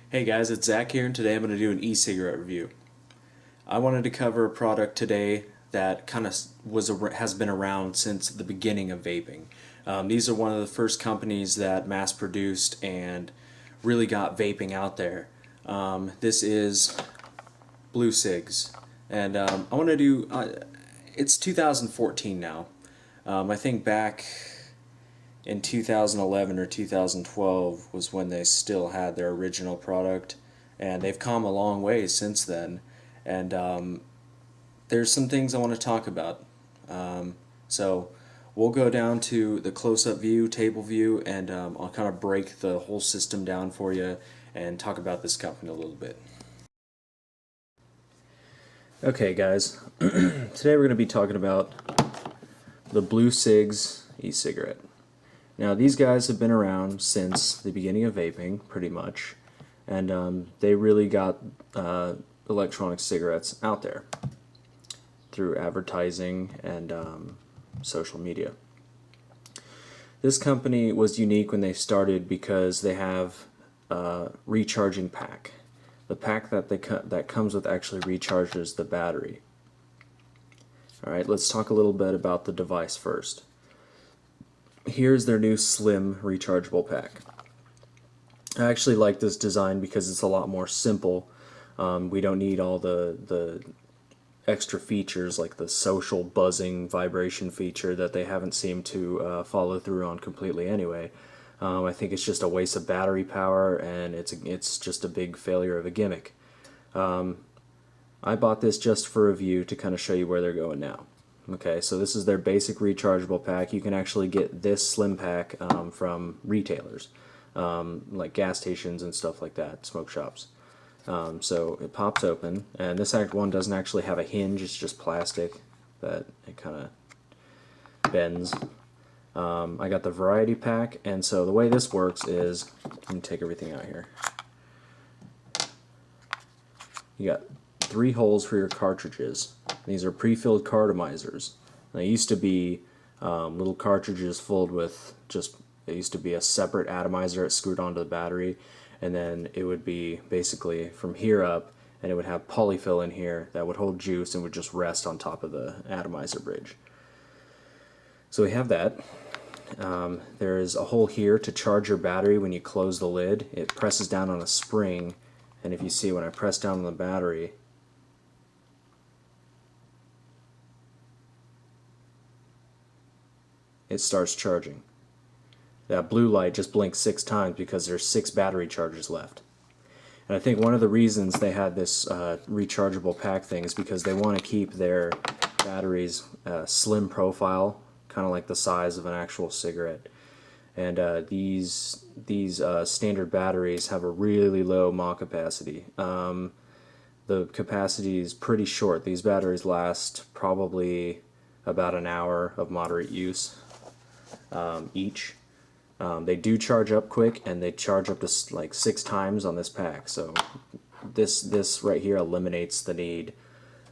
Hey guys, it's Zach here, and today I'm going to do an e-cigarette review. I wanted to cover a product today that kind of has been around since the beginning of vaping. These are one of the first companies that mass-produced and really got vaping out there. This is Blu Cigs, and I want to do. It's 2014 now. I think back in 2011 or 2012 was when they still had their original product, and they've come a long way since then. And there's some things I want to talk about. So we'll go down to the close-up view, table view, and I'll kind of break the whole system down for you and talk about this company a little bit. Okay guys, today we're going to be talking about the Blu Cigs e-cigarette. Now these guys have been around since the beginning of vaping, pretty much, and they really got electronic cigarettes out there through advertising and social media. This company was unique when they started because they have a recharging pack. The pack that comes with actually recharges the battery. Alright, let's talk a little bit about the device first. Here's their new slim rechargeable pack. I actually like this design because it's a lot more simple. We don't need all the extra features like the social buzzing vibration feature that they haven't seemed to follow through on completely anyway. I think it's just a waste of battery power, and it's just a big failure of a gimmick. I bought this just for review to kind of show you where they're going now. Okay, so this is their basic rechargeable pack. You can actually get this slim pack from retailers, like gas stations and stuff like that, smoke shops. So it pops open, and this one doesn't actually have a hinge, it's just plastic that it kind of bends. I got the variety pack, and so the way this works is, let me take everything out here. You got 3 holes for your cartridges. These are pre-filled cartomizers. They used to be little cartridges filled with it used to be a separate atomizer that screwed onto the battery, and then it would be basically from here up, and it would have polyfill in here that would hold juice and would just rest on top of the atomizer bridge. So we have that. There is a hole here to charge your battery when you close the lid. It presses down on a spring, and if you see when I press down on the battery, it starts charging. That blue light just blinks 6 times because there's 6 battery charges left. And I think one of the reasons they had this rechargeable pack thing is because they want to keep their batteries slim profile, kind of like the size of an actual cigarette. And these standard batteries have a really low mAh capacity. The capacity is pretty short. These batteries last probably about an hour of moderate use each. They do charge up quick, and they charge up to like 6 times on this pack. So this right here eliminates the need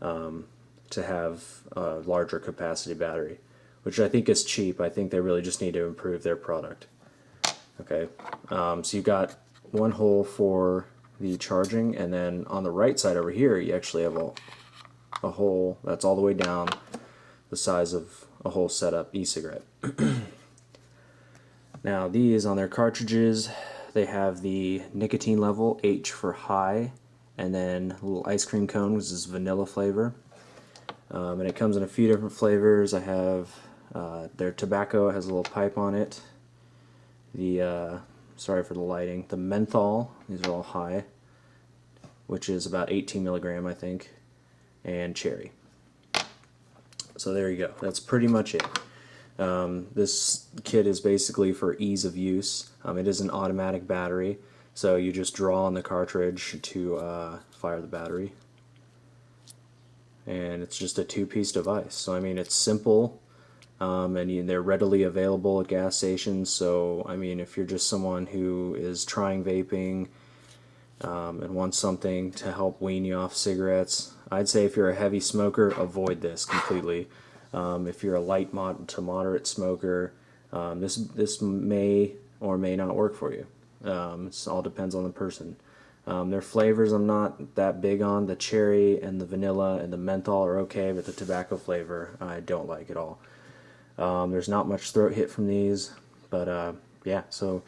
to have a larger capacity battery, which I think is cheap. I think they really just need to improve their product. Okay, so you've got one hole for the charging, and then on the right side over here you actually have a hole that's all the way down the size of a whole setup e-cigarette. Now these, on their cartridges, they have the nicotine level, H for high, and then a little ice cream cone, which is vanilla flavor. And it comes in a few different flavors. I have their tobacco, has a little pipe on it. The sorry for the lighting. The menthol, these are all high, which is about 18 milligram, I think, and cherry. So there you go. That's pretty much it. This kit is basically for ease of use. It is an automatic battery, so you just draw on the cartridge to fire the battery, and it's just a 2-piece device. So I mean, it's simple, and they're readily available at gas stations. So I mean, if you're just someone who is trying vaping and wants something to help wean you off cigarettes, I'd say if you're a heavy smoker, avoid this completely. If you're a light to moderate smoker, this may or may not work for you. It all depends on the person. Their flavors I'm not that big on. The cherry and the vanilla and the menthol are okay, but the tobacco flavor I don't like at all. There's not much throat hit from these, but yeah, so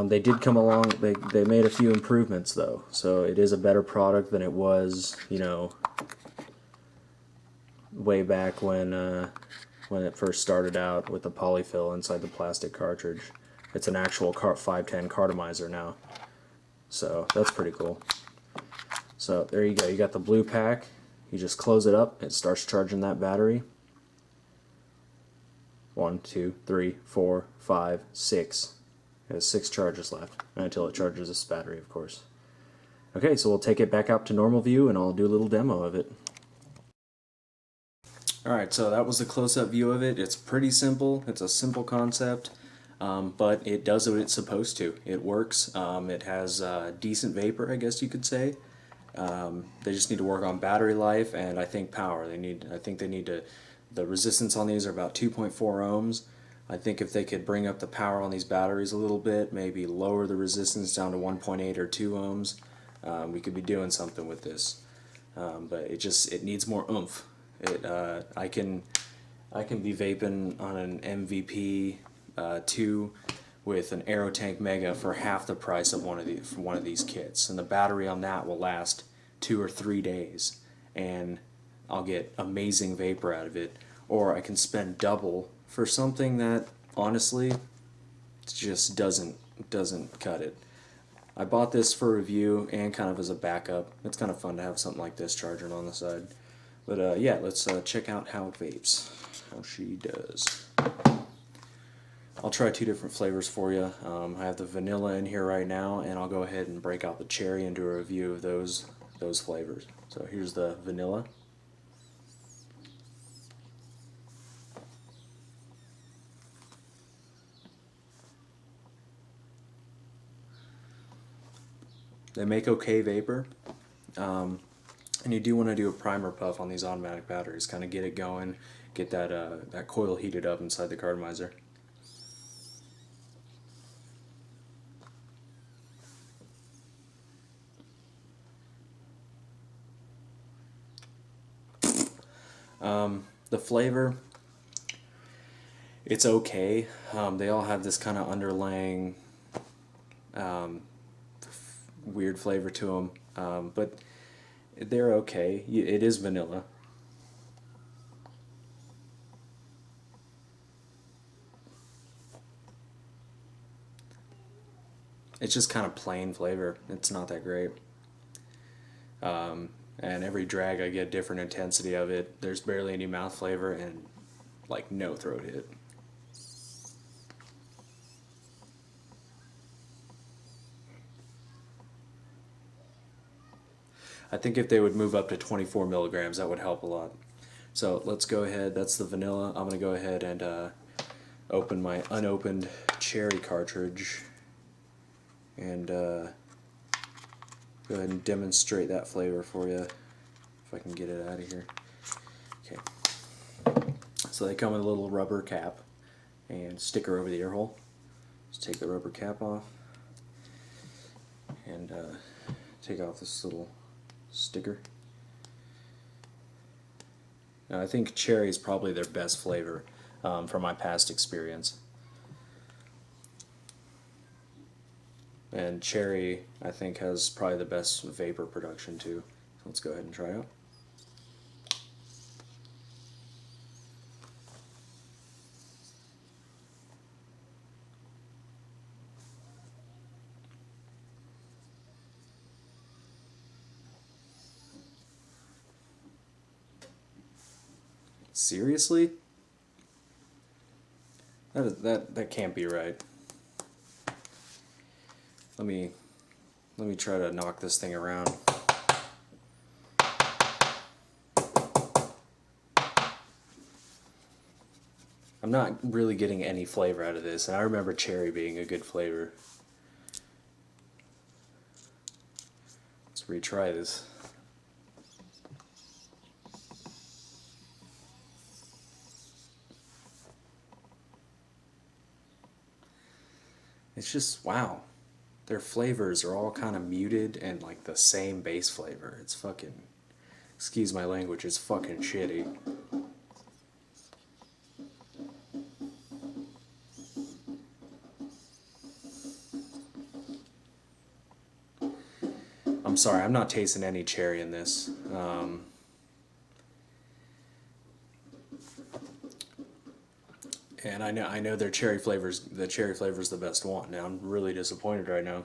they did come along. They made a few improvements though, so it is a better product than it was, you know, way back when it first started out with the polyfill inside the plastic cartridge. It's an actual 510 cartomizer now, so that's pretty cool. So there you go. You got the blue pack. You just close it up. It starts charging that battery. 1, 2, 3, 4, 5, 6. It has 6 charges left until it charges this battery, of course. Okay, so we'll take it back up to normal view and I'll do a little demo of it. Alright, so that was the close-up view of it. It's pretty simple. It's a simple concept, but it does what it's supposed to. It works. It has decent vapor, I guess you could say. They just need to work on battery life and I think power. I think they need to. The resistance on these are about 2.4 ohms. I think if they could bring up the power on these batteries a little bit, maybe lower the resistance down to 1.8 or 2 ohms, we could be doing something with this. But it needs more oomph. I can be vaping on an MVP 2 with an Aerotank Mega for half the price of one of these kits, and the battery on that will last 2 or 3 days, and I'll get amazing vapor out of it. Or I can spend double for something that honestly just doesn't cut it. I bought this for review and kind of as a backup. It's kind of fun to have something like this charging on the side. But yeah, let's check out how it vapes, how she does. I'll try 2 different flavors for you. I have the vanilla in here right now, and I'll go ahead and break out the cherry and do a review of those flavors. So here's the vanilla. They make okay vapor, and you do want to do a primer puff on these automatic batteries, kind of get it going, get that coil heated up inside the cartomizer. The flavor, it's okay. They all have this kind of underlying weird flavor to them, but they're okay. It is vanilla. It's just kind of plain flavor. It's not that great. And every drag I get different intensity of it. There's barely any mouth flavor and like no throat hit. I think if they would move up to 24 milligrams, that would help a lot. So let's go ahead. That's the vanilla. I'm going to go ahead and open my unopened cherry cartridge and go ahead and demonstrate that flavor for you, if I can get it out of here. Okay. So they come with a little rubber cap and sticker over the ear hole. Just take the rubber cap off and take off this little sticker. Now, I think cherry is probably their best flavor from my past experience. And cherry, I think, has probably the best vapor production too. So let's go ahead and try it out. Seriously? That can't be right. Let me try to knock this thing around. I'm not really getting any flavor out of this, and I remember cherry being a good flavor. Let's retry this. It's just, wow. their flavors are all kind of muted and like the same base flavor. It's fucking, excuse my language, it's fucking shitty. I'm sorry, I'm not tasting any cherry in this. And I know their cherry flavors, the cherry flavor's the best one. Now I'm really disappointed right now.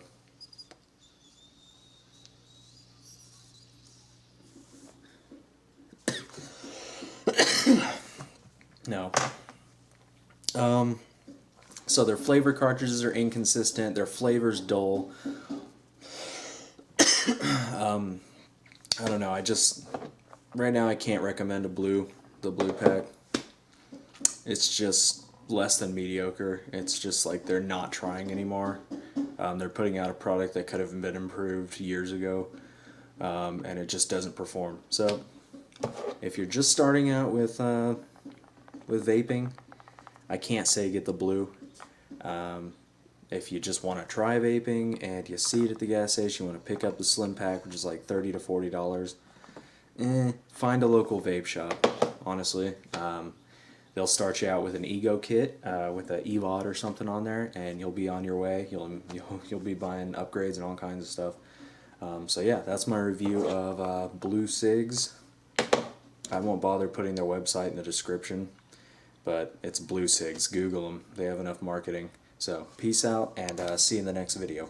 No. So their flavor cartridges are inconsistent. Their flavor's dull. I don't know. Right now I can't recommend the Blu pack. It's just less than mediocre. It's just like they're not trying anymore. They're putting out a product that could have been improved years ago, and it just doesn't perform. So if you're just starting out with vaping, I can't say get the Blu. If you just want to try vaping and you see it at the gas station, you want to pick up the slim pack, which is like $30 to $40, find a local vape shop, honestly. They'll start you out with an Ego kit with an EVOD or something on there, and you'll be on your way. You'll be buying upgrades and all kinds of stuff. So yeah, that's my review of Blu Cigs. I won't bother putting their website in the description, but it's Blu Cigs. Google them. They have enough marketing. So peace out, and see you in the next video.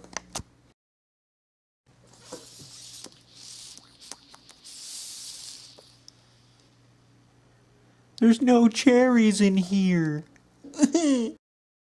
There's no cherries in here.